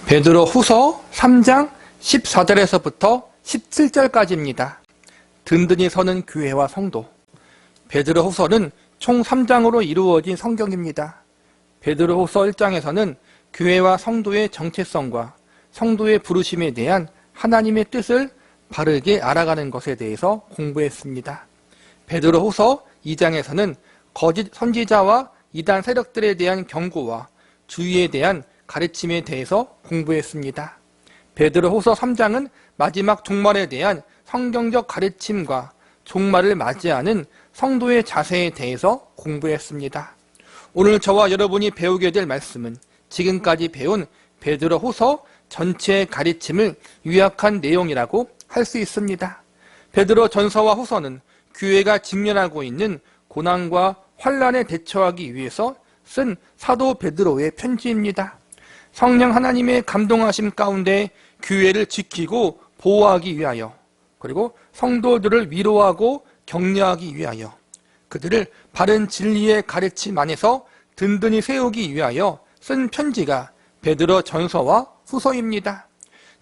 베드로 후서 3장 14절에서부터 17절까지입니다. 든든히 서는 교회와 성도. 베드로 후서는 총 3장으로 이루어진 성경입니다. 베드로 후서 1장에서는 교회와 성도의 정체성과 성도의 부르심에 대한 하나님의 뜻을 바르게 알아가는 것에 대해서 공부했습니다. 베드로 후서 2장에서는 거짓 선지자와 이단 세력들에 대한 경고와 주의에 대한 가르침에 대해서 공부했습니다. 베드로 후서 3장은 마지막 종말에 대한 성경적 가르침과 종말을 맞이하는 성도의 자세에 대해서 공부했습니다. 오늘 저와 여러분이 배우게 될 말씀은 지금까지 배운 베드로 후서 전체의 가르침을 요약한 내용이라고 할 수 있습니다. 베드로 전서와 후서는 교회가 직면하고 있는 고난과 환난에 대처하기 위해서 쓴 사도 베드로의 편지입니다. 성령 하나님의 감동하심 가운데 교회를 지키고 보호하기 위하여, 그리고 성도들을 위로하고 격려하기 위하여, 그들을 바른 진리의 가르침 안에서 든든히 세우기 위하여 쓴 편지가 베드로 전서와 후서입니다.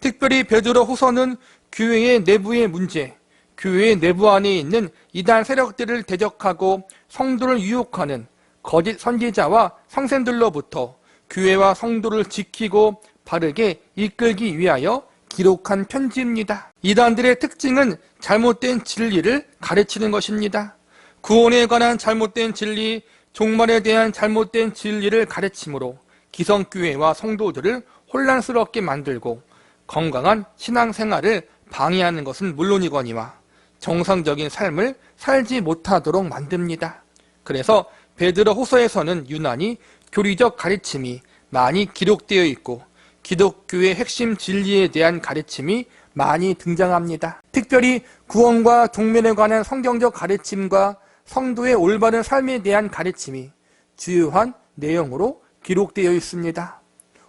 특별히 베드로 후서는 교회의 내부의 문제, 교회의 내부 안에 있는 이단 세력들을 대적하고 성도를 유혹하는 거짓 선지자와 성생들로부터 교회와 성도를 지키고 바르게 이끌기 위하여 기록한 편지입니다. 이단들의 특징은 잘못된 진리를 가르치는 것입니다. 구원에 관한 잘못된 진리, 종말에 대한 잘못된 진리를 가르침으로 기성교회와 성도들을 혼란스럽게 만들고 건강한 신앙생활을 방해하는 것은 물론이거니와 정상적인 삶을 살지 못하도록 만듭니다. 그래서 베드로 후서에서는 유난히 교리적 가르침이 많이 기록되어 있고 기독교의 핵심 진리에 대한 가르침이 많이 등장합니다. 특별히 구원과 종면에 관한 성경적 가르침과 성도의 올바른 삶에 대한 가르침이 주요한 내용으로 기록되어 있습니다.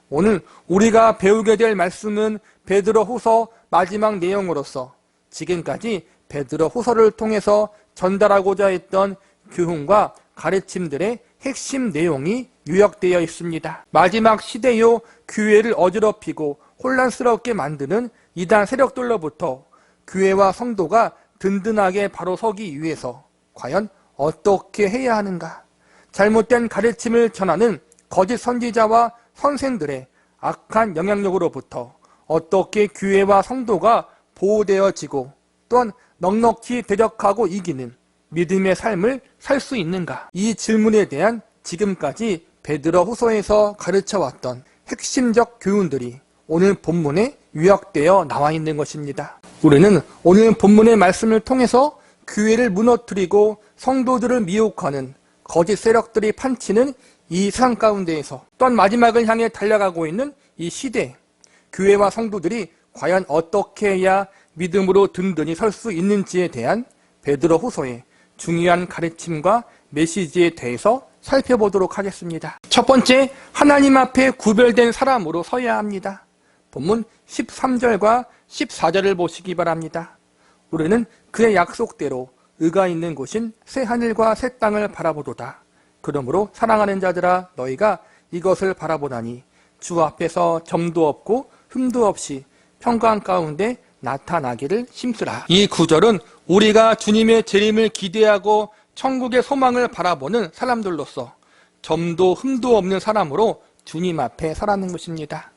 오늘 우리가 배우게 될 말씀은 베드로 후서 마지막 내용으로서 지금까지 베드로 후서를 통해서 전달하고자 했던 교훈과 가르침들의 핵심 내용이 요약되어 있습니다. 마지막 시대요 교회를 어지럽히고 혼란스럽게 만드는 이단 세력들로부터 교회와 성도가 든든하게 바로 서기 위해서 과연 어떻게 해야 하는가? 잘못된 가르침을 전하는 거짓 선지자와 선생들의 악한 영향력으로부터 어떻게 교회와 성도가 보호되어지고 또한 넉넉히 대적하고 이기는 믿음의 삶을 살 수 있는가? 이 질문에 대한 지금까지 베드로 후서에서 가르쳐왔던 핵심적 교훈들이 오늘 본문에 요약되어 나와 있는 것입니다. 우리는 오늘 본문의 말씀을 통해서 교회를 무너뜨리고 성도들을 미혹하는 거짓 세력들이 판치는 이 세상 가운데에서 또한 마지막을 향해 달려가고 있는 이 시대, 교회와 성도들이 과연 어떻게 해야 믿음으로 든든히 설 수 있는지에 대한 베드로 후서의 중요한 가르침과 메시지에 대해서 살펴보도록 하겠습니다. 첫 번째, 하나님 앞에 구별된 사람으로 서야 합니다. 본문 13절과 14절을 보시기 바랍니다. 우리는 그의 약속대로 의가 있는 곳인 새 하늘과 새 땅을 바라보도다. 그러므로 사랑하는 자들아 너희가 이것을 바라보나니 주 앞에서 점도 없고 흠도 없이 평강 가운데 나타나기를 힘쓰라. 이 구절은 우리가 주님의 재림을 기대하고 천국의 소망을 바라보는 사람들로서 점도 흠도 없는 사람으로 주님 앞에 서라는 것입니다.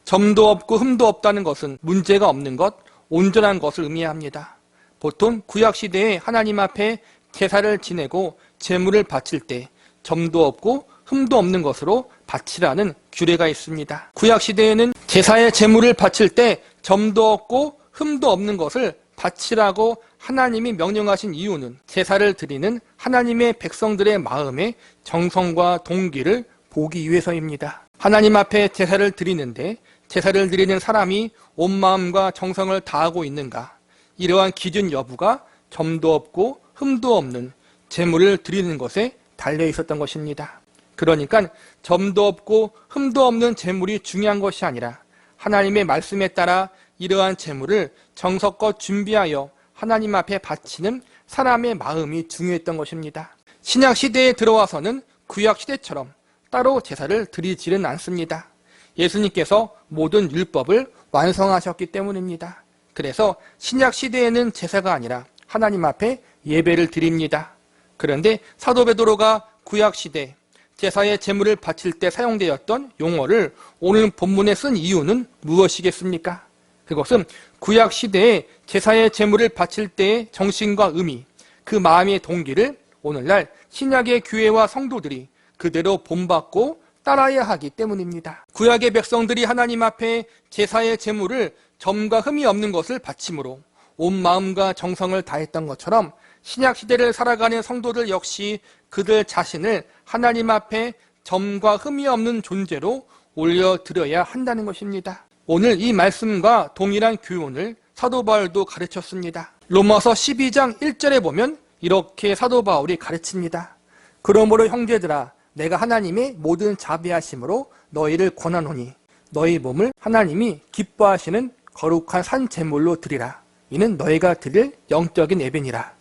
점도 없고 흠도 없다는 것은 문제가 없는 것, 온전한 것을 의미합니다. 보통 구약시대에 하나님 앞에 제사를 지내고 제물을 바칠 때 점도 없고 흠도 없는 것으로 바치라는 규례가 있습니다. 구약시대에는 제사의 제물을 바칠 때 점도 없고 흠도 없는 것을 바치라고 하나님이 명령하신 이유는 제사를 드리는 하나님의 백성들의 마음의 정성과 동기를 보기 위해서입니다. 하나님 앞에 제사를 드리는데 제사를 드리는 사람이 온 마음과 정성을 다하고 있는가? 이러한 기준 여부가 점도 없고 흠도 없는 제물을 드리는 것에 달려 있었던 것입니다. 그러니까 점도 없고 흠도 없는 제물이 중요한 것이 아니라 하나님의 말씀에 따라 이러한 제물을 정성껏 준비하여 하나님 앞에 바치는 사람의 마음이 중요했던 것입니다. 신약 시대에 들어와서는 구약 시대처럼 따로 제사를 드리지는 않습니다. 예수님께서 모든 율법을 완성하셨기 때문입니다. 그래서 신약 시대에는 제사가 아니라 하나님 앞에 예배를 드립니다. 그런데 사도 베드로가 구약 시대 제사의 제물을 바칠 때 사용되었던 용어를 오늘 본문에 쓴 이유는 무엇이겠습니까? 그것은 구약 시대에 제사의 제물을 바칠 때의 정신과 의미, 그 마음의 동기를 오늘날 신약의 교회와 성도들이 그대로 본받고 따라야 하기 때문입니다. 구약의 백성들이 하나님 앞에 제사의 제물을 점과 흠이 없는 것을 바침으로 온 마음과 정성을 다했던 것처럼 신약 시대를 살아가는 성도들 역시 그들 자신을 하나님 앞에 점과 흠이 없는 존재로 올려드려야 한다는 것입니다. 오늘 이 말씀과 동일한 교훈을 사도 바울도 가르쳤습니다. 로마서 12장 1절에 보면 이렇게 사도 바울이 가르칩니다. 그러므로 형제들아 내가 하나님의 모든 자비하심으로 너희를 권하노니 너희 몸을 하나님이 기뻐하시는 거룩한 산 제물로 드리라. 이는 너희가 드릴 영적인 예배니라.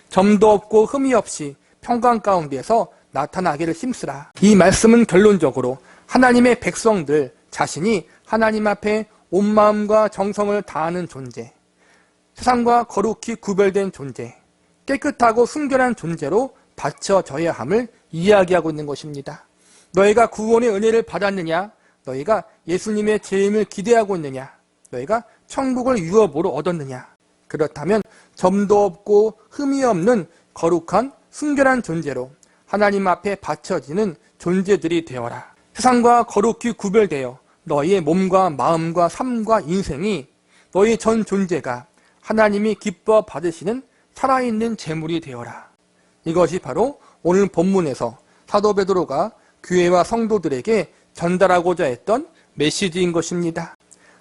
점도 없고 흠이 없이 평강 가운데서 나타나기를 힘쓰라. 이 말씀은 결론적으로 하나님의 백성들 자신이 하나님 앞에 온 마음과 정성을 다하는 존재, 세상과 거룩히 구별된 존재, 깨끗하고 순결한 존재로 바쳐져야 함을 이야기하고 있는 것입니다. 너희가 구원의 은혜를 받았느냐? 너희가 예수님의 재림을 기대하고 있느냐? 너희가 천국을 유업으로 얻었느냐? 그렇다면 점도 없고 흠이 없는 거룩한 순결한 존재로 하나님 앞에 바쳐지는 존재들이 되어라. 세상과 거룩히 구별되어 너희의 몸과 마음과 삶과 인생이 너희 전 존재가 하나님이 기뻐 받으시는 살아있는 제물이 되어라. 이것이 바로 오늘 본문에서 사도 베드로가 교회와 성도들에게 전달하고자 했던 메시지인 것입니다.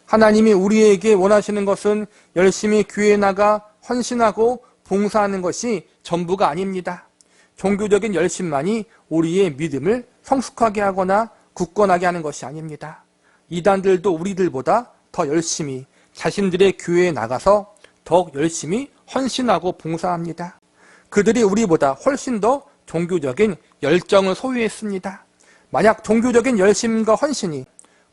하나님이 우리에게 원하시는 것은 열심히 교회에 나가 헌신하고 봉사하는 것이 전부가 아닙니다. 종교적인 열심만이 우리의 믿음을 성숙하게 하거나 굳건하게 하는 것이 아닙니다. 이단들도 우리들보다 더 열심히 자신들의 교회에 나가서 더욱 열심히 헌신하고 봉사합니다. 그들이 우리보다 훨씬 더 종교적인 열정을 소유했습니다. 만약 종교적인 열심과 헌신이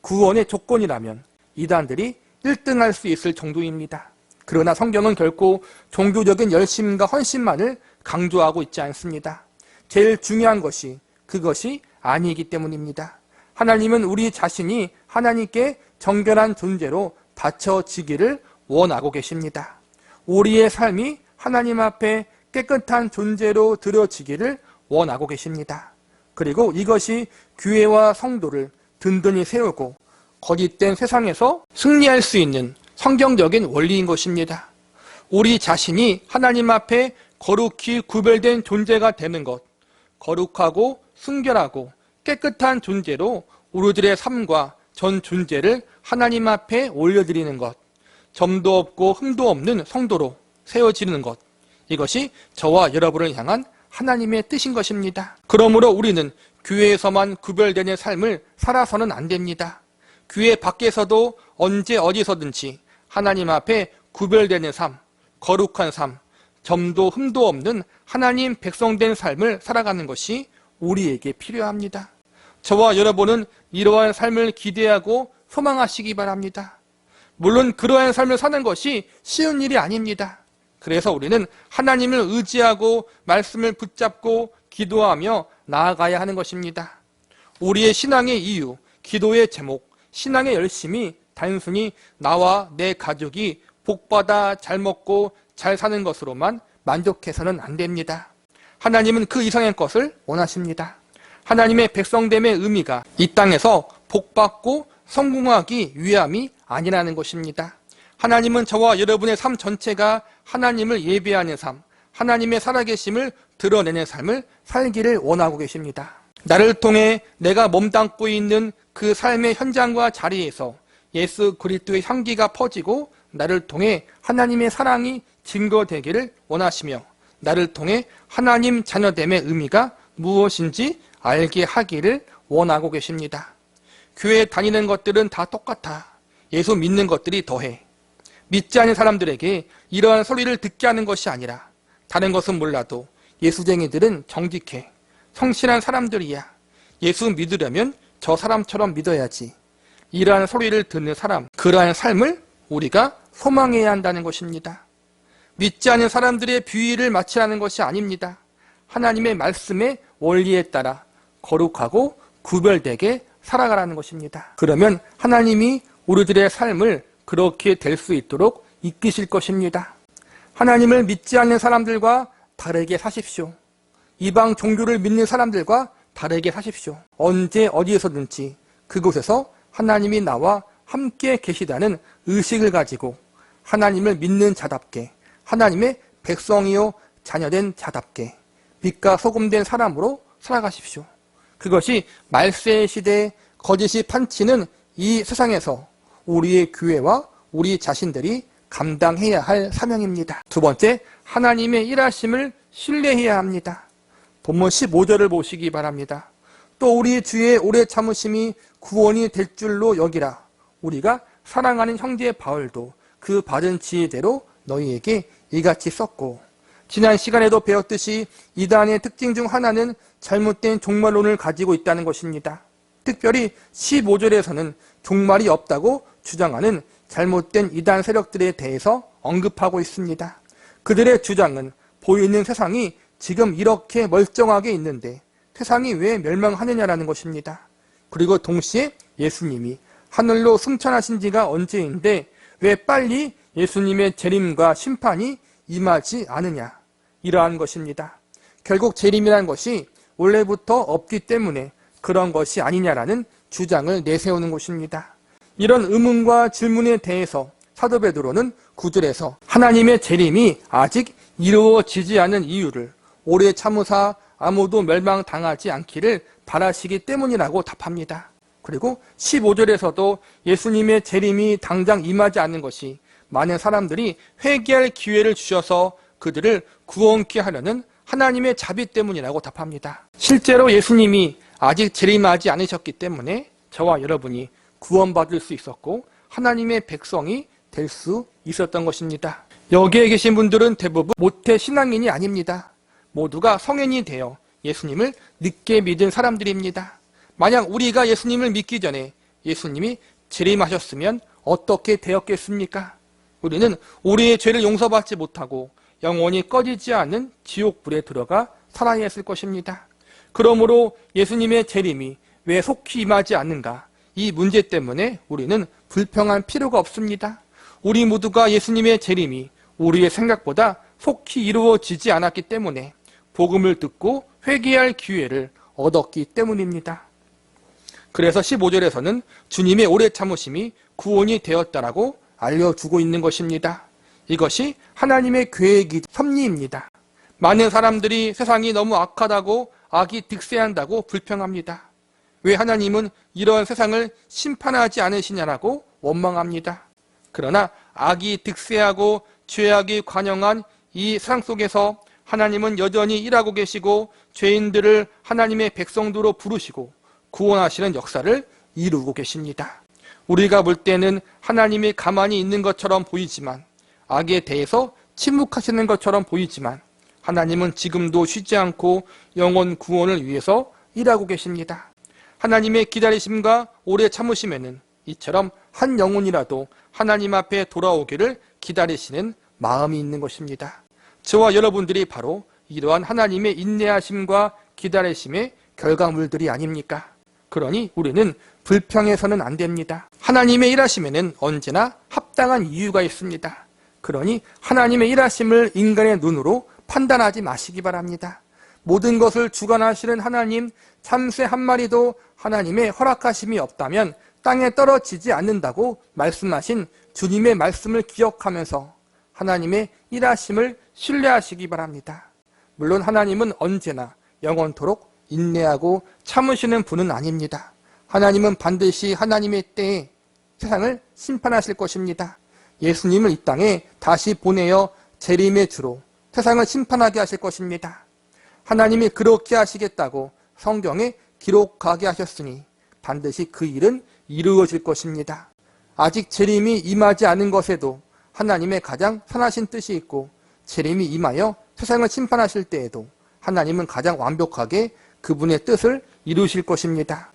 구원의 조건이라면 이단들이 1등할 수 있을 정도입니다. 그러나 성경은 결코 종교적인 열심과 헌신만을 강조하고 있지 않습니다. 제일 중요한 것이 그것이 아니기 때문입니다. 하나님은 우리 자신이 하나님께 정결한 존재로 바쳐지기를 원하고 계십니다. 우리의 삶이 하나님 앞에 깨끗한 존재로 드려지기를 원하고 계십니다. 그리고 이것이 교회와 성도를 든든히 세우고 거짓된 세상에서 승리할 수 있는 성경적인 원리인 것입니다. 우리 자신이 하나님 앞에 거룩히 구별된 존재가 되는 것, 거룩하고 순결하고 깨끗한 존재로 우리들의 삶과 전 존재를 하나님 앞에 올려드리는 것, 점도 없고 흠도 없는 성도로 세워지는 것, 이것이 저와 여러분을 향한 하나님의 뜻인 것입니다. 그러므로 우리는 교회에서만 구별되는 삶을 살아서는 안 됩니다. 교회 밖에서도 언제 어디서든지 하나님 앞에 구별되는 삶, 거룩한 삶, 점도 흠도 없는 하나님 백성된 삶을 살아가는 것이 우리에게 필요합니다. 저와 여러분은 이러한 삶을 기대하고 소망하시기 바랍니다. 물론 그러한 삶을 사는 것이 쉬운 일이 아닙니다. 그래서 우리는 하나님을 의지하고 말씀을 붙잡고 기도하며 나아가야 하는 것입니다. 우리의 신앙의 이유, 기도의 제목, 신앙의 열심이 단순히 나와 내 가족이 복받아 잘 먹고 잘 사는 것으로만 만족해서는 안 됩니다. 하나님은 그 이상의 것을 원하십니다. 하나님의 백성됨의 의미가 이 땅에서 복받고 성공하기 위함이 아니라는 것입니다. 하나님은 저와 여러분의 삶 전체가 하나님을 예배하는 삶, 하나님의 살아계심을 드러내는 삶을 살기를 원하고 계십니다. 나를 통해 내가 몸담고 있는 그 삶의 현장과 자리에서 예수 그리스도의 향기가 퍼지고 나를 통해 하나님의 사랑이 증거되기를 원하시며 나를 통해 하나님 자녀됨의 의미가 무엇인지 알게 하기를 원하고 계십니다. 교회 다니는 것들은 다 똑같아. 예수 믿는 것들이 더해. 믿지 않는 사람들에게 이러한 소리를 듣게 하는 것이 아니라 다른 것은 몰라도 예수쟁이들은 정직해. 성실한 사람들이야. 예수 믿으려면 저 사람처럼 믿어야지. 이러한 소리를 듣는 사람, 그러한 삶을 우리가 소망해야 한다는 것입니다. 믿지 않는 사람들의 비위를 맞추라는 것이 아닙니다. 하나님의 말씀의 원리에 따라 거룩하고 구별되게 살아가라는 것입니다. 그러면 하나님이 우리들의 삶을 그렇게 될 수 있도록 이끄실 것입니다. 하나님을 믿지 않는 사람들과 다르게 사십시오. 이방 종교를 믿는 사람들과 다르게 사십시오. 언제 어디에서든지 그곳에서 하나님이 나와 함께 계시다는 의식을 가지고 하나님을 믿는 자답게, 하나님의 백성이요 자녀된 자답게 빛과 소금된 사람으로 살아가십시오. 그것이 말세의 시대에 거짓이 판치는 이 세상에서 우리의 교회와 우리 자신들이 감당해야 할 사명입니다. 두 번째, 하나님의 일하심을 신뢰해야 합니다. 본문 15절을 보시기 바랍니다. 또 우리 주의 오래 참으심이 구원이 될 줄로 여기라. 우리가 사랑하는 형제 바울도 그 받은 지혜대로 너희에게 이같이 썼고, 지난 시간에도 배웠듯이 이단의 특징 중 하나는 잘못된 종말론을 가지고 있다는 것입니다. 특별히 15절에서는 종말이 없다고 주장하는 잘못된 이단 세력들에 대해서 언급하고 있습니다. 그들의 주장은 보이는 세상이 지금 이렇게 멀쩡하게 있는데 세상이 왜 멸망하느냐라는 것입니다. 그리고 동시에 예수님이 하늘로 승천하신 지가 언제인데 왜 빨리 예수님의 재림과 심판이 임하지 않으냐, 이러한 것입니다. 결국 재림이라는 것이 원래부터 없기 때문에 그런 것이 아니냐라는 주장을 내세우는 것입니다. 이런 의문과 질문에 대해서 사도 베드로는 9절에서 하나님의 재림이 아직 이루어지지 않은 이유를 오래 참으사 아무도 멸망당하지 않기를 바라시기 때문이라고 답합니다. 그리고 15절에서도 예수님의 재림이 당장 임하지 않는 것이 많은 사람들이 회개할 기회를 주셔서 그들을 구원케 하려는 하나님의 자비 때문이라고 답합니다. 실제로 예수님이 아직 재림하지 않으셨기 때문에 저와 여러분이 구원받을 수 있었고 하나님의 백성이 될 수 있었던 것입니다. 여기에 계신 분들은 대부분 모태 신앙인이 아닙니다. 모두가 성인이 되어 예수님을 늦게 믿은 사람들입니다. 만약 우리가 예수님을 믿기 전에 예수님이 재림하셨으면 어떻게 되었겠습니까? 우리는 우리의 죄를 용서받지 못하고 영원히 꺼지지 않는 지옥불에 들어가 살아야 했을 것입니다. 그러므로 예수님의 재림이 왜 속히 임하지 않는가? 이 문제 때문에 우리는 불평할 필요가 없습니다. 우리 모두가 예수님의 재림이 우리의 생각보다 속히 이루어지지 않았기 때문에 복음을 듣고 회개할 기회를 얻었기 때문입니다. 그래서 15절에서는 주님의 오래 참으심이 구원이 되었다라고 알려주고 있는 것입니다. 이것이 하나님의 계획이 섭리입니다. 많은 사람들이 세상이 너무 악하다고 악이 득세한다고 불평합니다. 왜 하나님은 이런 세상을 심판하지 않으시냐라고 원망합니다. 그러나 악이 득세하고 죄악이 관영한 이 세상 속에서 하나님은 여전히 일하고 계시고 죄인들을 하나님의 백성도로 부르시고 구원하시는 역사를 이루고 계십니다. 우리가 볼 때는 하나님이 가만히 있는 것처럼 보이지만, 악에 대해서 침묵하시는 것처럼 보이지만 하나님은 지금도 쉬지 않고 영혼 구원을 위해서 일하고 계십니다. 하나님의 기다리심과 오래 참으심에는 이처럼 한 영혼이라도 하나님 앞에 돌아오기를 기다리시는 마음이 있는 것입니다. 저와 여러분들이 바로 이러한 하나님의 인내하심과 기다리심의 결과물들이 아닙니까? 그러니 우리는 불평해서는 안 됩니다. 하나님의 일하심에는 언제나 합당한 이유가 있습니다. 그러니 하나님의 일하심을 인간의 눈으로 판단하지 마시기 바랍니다. 모든 것을 주관하시는 하나님, 참새 한 마리도 하나님의 허락하심이 없다면 땅에 떨어지지 않는다고 말씀하신 주님의 말씀을 기억하면서 하나님의 일하심을 신뢰하시기 바랍니다. 물론 하나님은 언제나 영원토록 인내하고 참으시는 분은 아닙니다. 하나님은 반드시 하나님의 때에 세상을 심판하실 것입니다. 예수님을 이 땅에 다시 보내어 재림의 주로 세상을 심판하게 하실 것입니다. 하나님이 그렇게 하시겠다고 성경에 기록하게 하셨으니 반드시 그 일은 이루어질 것입니다. 아직 재림이 임하지 않은 것에도 하나님의 가장 선하신 뜻이 있고, 재림이 임하여 세상을 심판하실 때에도 하나님은 가장 완벽하게 그분의 뜻을 이루실 것입니다.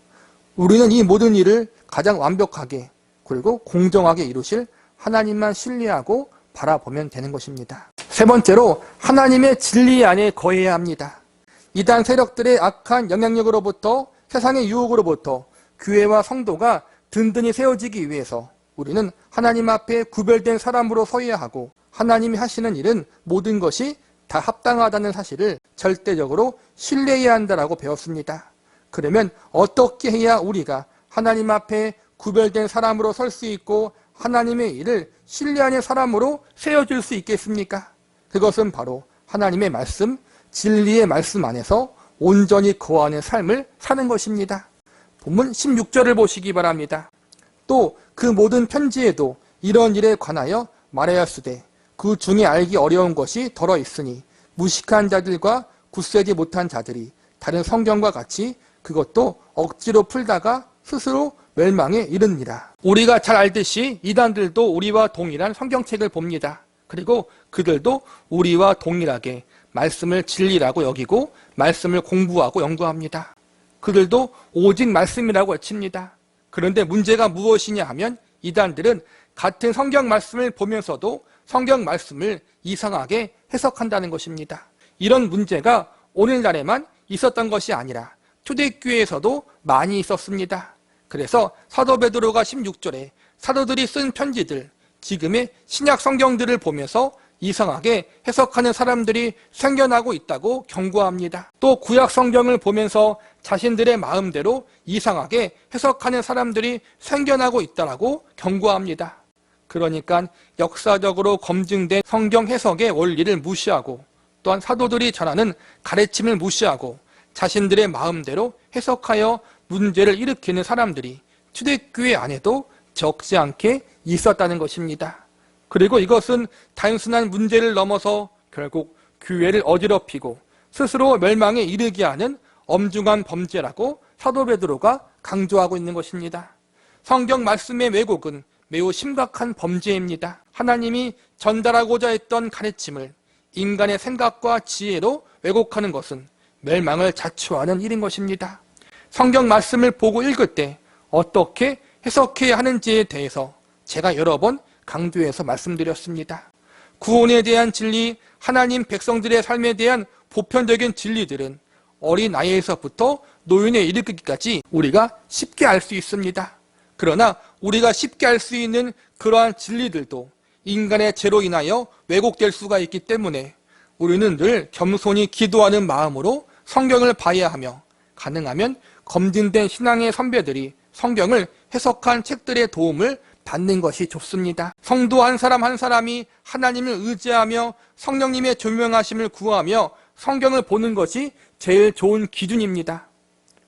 우리는 이 모든 일을 가장 완벽하게 그리고 공정하게 이루실 하나님만 신뢰하고 바라보면 되는 것입니다. 세 번째로 하나님의 진리 안에 거해야 합니다. 이단 세력들의 악한 영향력으로부터 세상의 유혹으로부터 교회와 성도가 든든히 세워지기 위해서 우리는 하나님 앞에 구별된 사람으로 서야 하고 하나님이 하시는 일은 모든 것이 다 합당하다는 사실을 절대적으로 신뢰해야 한다라고 배웠습니다. 그러면 어떻게 해야 우리가 하나님 앞에 구별된 사람으로 설 수 있고 하나님의 일을 신뢰하는 사람으로 세워질 수 있겠습니까? 그것은 바로 하나님의 말씀, 진리의 말씀 안에서 온전히 거하는 삶을 사는 것입니다. 본문 16절을 보시기 바랍니다. 또 그 모든 편지에도 이런 일에 관하여 말하였으되 그 중에 알기 어려운 것이 덜어 있으니 무식한 자들과 굳세지 못한 자들이 다른 성경과 같이 그것도 억지로 풀다가 스스로 멸망에 이르니라. 우리가 잘 알듯이 이단들도 우리와 동일한 성경책을 봅니다. 그리고 그들도 우리와 동일하게 말씀을 진리라고 여기고 말씀을 공부하고 연구합니다. 그들도 오직 말씀이라고 외칩니다. 그런데 문제가 무엇이냐 하면 이단들은 같은 성경 말씀을 보면서도 성경 말씀을 이상하게 해석한다는 것입니다. 이런 문제가 오늘날에만 있었던 것이 아니라 초대교회에서도 많이 있었습니다. 그래서 사도 베드로가 16절에 사도들이 쓴 편지들, 지금의 신약 성경들을 보면서 이상하게 해석하는 사람들이 생겨나고 있다고 경고합니다. 또 구약 성경을 보면서 자신들의 마음대로 이상하게 해석하는 사람들이 생겨나고 있다고 경고합니다. 그러니까 역사적으로 검증된 성경 해석의 원리를 무시하고 또한 사도들이 전하는 가르침을 무시하고 자신들의 마음대로 해석하여 문제를 일으키는 사람들이 초대교회 안에도 적지 않게 있었다는 것입니다. 그리고 이것은 단순한 문제를 넘어서 결국 교회를 어지럽히고 스스로 멸망에 이르게 하는 엄중한 범죄라고 사도 베드로가 강조하고 있는 것입니다. 성경 말씀의 왜곡은 매우 심각한 범죄입니다. 하나님이 전달하고자 했던 가르침을 인간의 생각과 지혜로 왜곡하는 것은 멸망을 자초하는 일인 것입니다. 성경 말씀을 보고 읽을 때 어떻게 해석해야 하는지에 대해서 제가 여러 번 강조해서 말씀드렸습니다. 구원에 대한 진리, 하나님 백성들의 삶에 대한 보편적인 진리들은 어린 나이에서부터 노인에 이르기까지 우리가 쉽게 알 수 있습니다. 그러나 우리가 쉽게 알 수 있는 그러한 진리들도 인간의 죄로 인하여 왜곡될 수가 있기 때문에 우리는 늘 겸손히 기도하는 마음으로 성경을 봐야 하며 가능하면 검증된 신앙의 선배들이 성경을 해석한 책들의 도움을 받는 것이 좋습니다. 성도 한 사람 한 사람이 하나님을 의지하며 성령님의 조명하심을 구하며 성경을 보는 것이 제일 좋은 기준입니다.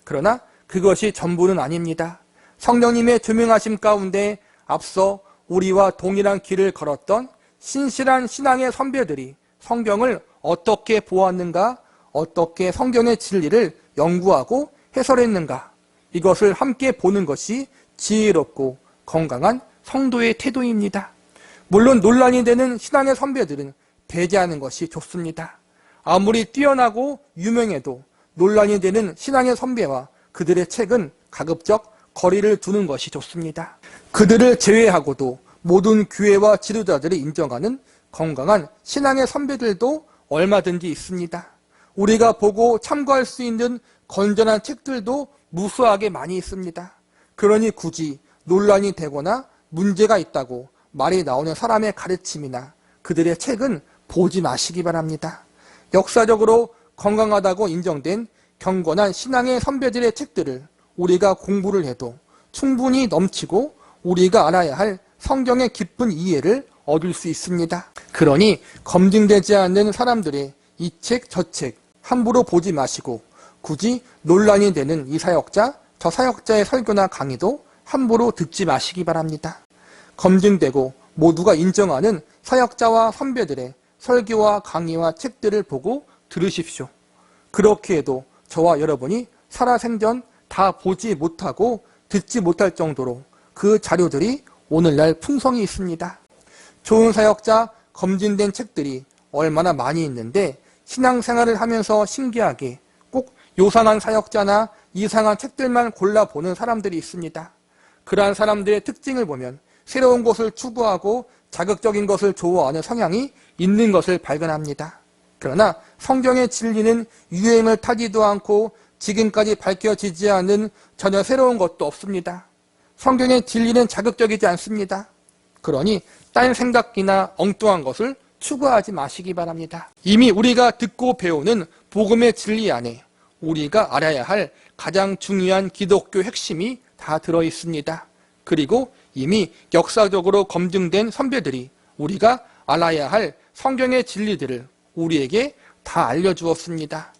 그러나 그것이 전부는 아닙니다. 성령님의 조명하심 가운데 앞서 우리와 동일한 길을 걸었던 신실한 신앙의 선배들이 성경을 어떻게 보았는가, 어떻게 성경의 진리를 연구하고 해설했는가, 이것을 함께 보는 것이 지혜롭고 건강한 성도의 태도입니다. 물론 논란이 되는 신앙의 선배들은 배제하는 것이 좋습니다. 아무리 뛰어나고 유명해도 논란이 되는 신앙의 선배와 그들의 책은 가급적 거리를 두는 것이 좋습니다. 그들을 제외하고도 모든 교회와 지도자들이 인정하는 건강한 신앙의 선배들도 얼마든지 있습니다. 우리가 보고 참고할 수 있는 건전한 책들도 무수하게 많이 있습니다. 그러니 굳이 논란이 되거나 문제가 있다고 말이 나오는 사람의 가르침이나 그들의 책은 보지 마시기 바랍니다. 역사적으로 건강하다고 인정된 경건한 신앙의 선배들의 책들을 우리가 공부를 해도 충분히 넘치고 우리가 알아야 할 성경의 깊은 이해를 얻을 수 있습니다. 그러니 검증되지 않는 사람들의 이 책, 저 책 함부로 보지 마시고 굳이 논란이 되는 이 사역자, 저 사역자의 설교나 강의도 함부로 듣지 마시기 바랍니다. 검증되고 모두가 인정하는 사역자와 선배들의 설교와 강의와 책들을 보고 들으십시오. 그렇게 해도 저와 여러분이 살아생전 다 보지 못하고 듣지 못할 정도로 그 자료들이 오늘날 풍성히 있습니다. 좋은 사역자, 검증된 책들이 얼마나 많이 있는데 신앙생활을 하면서 신기하게 꼭 요상한 사역자나 이상한 책들만 골라보는 사람들이 있습니다. 그러한 사람들의 특징을 보면 새로운 것을 추구하고 자극적인 것을 좋아하는 성향이 있는 것을 발견합니다. 그러나 성경의 진리는 유행을 타지도 않고 지금까지 밝혀지지 않은 전혀 새로운 것도 없습니다. 성경의 진리는 자극적이지 않습니다. 그러니 딴 생각이나 엉뚱한 것을 추구하지 마시기 바랍니다. 이미 우리가 듣고 배우는 복음의 진리 안에 우리가 알아야 할 가장 중요한 기독교 핵심이 다 들어있습니다. 그리고 이미 역사적으로 검증된 선배들이 우리가 알아야 할 성경의 진리들을 우리에게 다 알려주었습니다.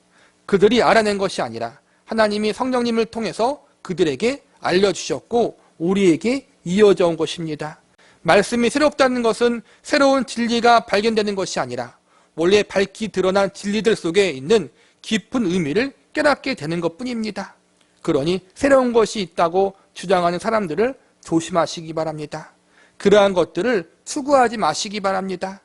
그들이 알아낸 것이 아니라 하나님이 성령님을 통해서 그들에게 알려주셨고 우리에게 이어져 온 것입니다. 말씀이 새롭다는 것은 새로운 진리가 발견되는 것이 아니라 원래 밝히 드러난 진리들 속에 있는 깊은 의미를 깨닫게 되는 것뿐입니다. 그러니 새로운 것이 있다고 주장하는 사람들을 조심하시기 바랍니다. 그러한 것들을 추구하지 마시기 바랍니다.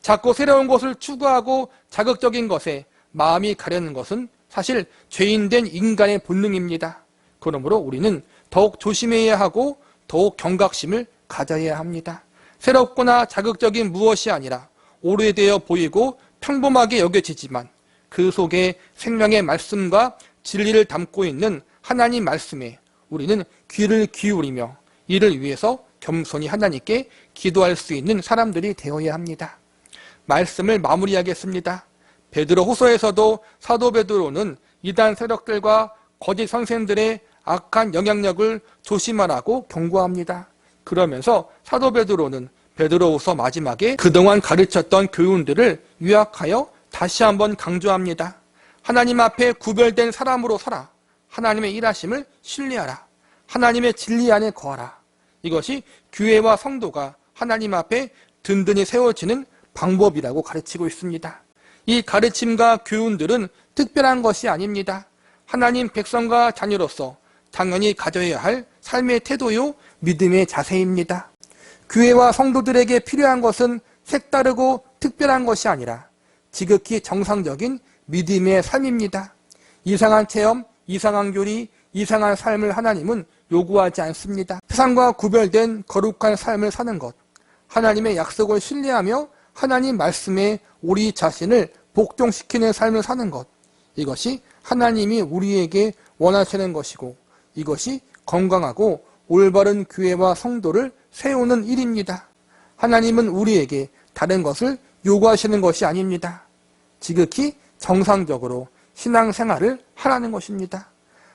자꾸 새로운 것을 추구하고 자극적인 것에 마음이 가려는 것은 사실 죄인된 인간의 본능입니다. 그러므로 우리는 더욱 조심해야 하고 더욱 경각심을 가져야 합니다. 새롭거나 자극적인 무엇이 아니라 오래되어 보이고 평범하게 여겨지지만 그 속에 생명의 말씀과 진리를 담고 있는 하나님 말씀에 우리는 귀를 기울이며 이를 위해서 겸손히 하나님께 기도할 수 있는 사람들이 되어야 합니다. 말씀을 마무리하겠습니다. 베드로 후서에서도 사도 베드로는 이단 세력들과 거짓 선생들의 악한 영향력을 조심하라고 경고합니다. 그러면서 사도 베드로는 베드로후서 마지막에 그동안 가르쳤던 교훈들을 요약하여 다시 한번 강조합니다. 하나님 앞에 구별된 사람으로 살아 하나님의 일하심을 신뢰하라. 하나님의 진리 안에 거하라. 이것이 교회와 성도가 하나님 앞에 든든히 세워지는 방법이라고 가르치고 있습니다. 이 가르침과 교훈들은 특별한 것이 아닙니다. 하나님 백성과 자녀로서 당연히 가져야 할 삶의 태도요 믿음의 자세입니다. 교회와 성도들에게 필요한 것은 색다르고 특별한 것이 아니라 지극히 정상적인 믿음의 삶입니다. 이상한 체험, 이상한 교리, 이상한 삶을 하나님은 요구하지 않습니다. 세상과 구별된 거룩한 삶을 사는 것, 하나님의 약속을 신뢰하며 하나님 말씀에 우리 자신을 복종시키는 삶을 사는 것, 이것이 하나님이 우리에게 원하시는 것이고 이것이 건강하고 올바른 교회와 성도를 세우는 일입니다. 하나님은 우리에게 다른 것을 요구하시는 것이 아닙니다. 지극히 정상적으로 신앙생활을 하라는 것입니다.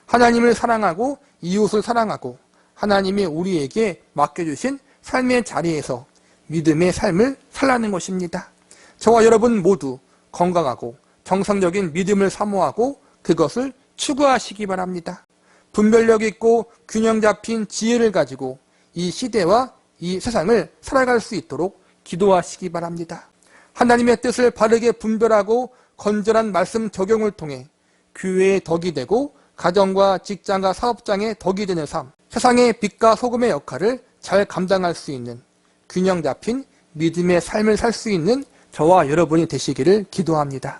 하나님을 사랑하고 이웃을 사랑하고 하나님이 우리에게 맡겨주신 삶의 자리에서 믿음의 삶을 살라는 것입니다. 저와 여러분 모두 건강하고 정상적인 믿음을 사모하고 그것을 추구하시기 바랍니다. 분별력 있고 균형 잡힌 지혜를 가지고 이 시대와 이 세상을 살아갈 수 있도록 기도하시기 바랍니다. 하나님의 뜻을 바르게 분별하고 건전한 말씀 적용을 통해 교회의 덕이 되고 가정과 직장과 사업장의 덕이 되는 삶, 세상의 빛과 소금의 역할을 잘 감당할 수 있는 균형 잡힌 믿음의 삶을 살 수 있는 저와 여러분이 되시기를 기도합니다.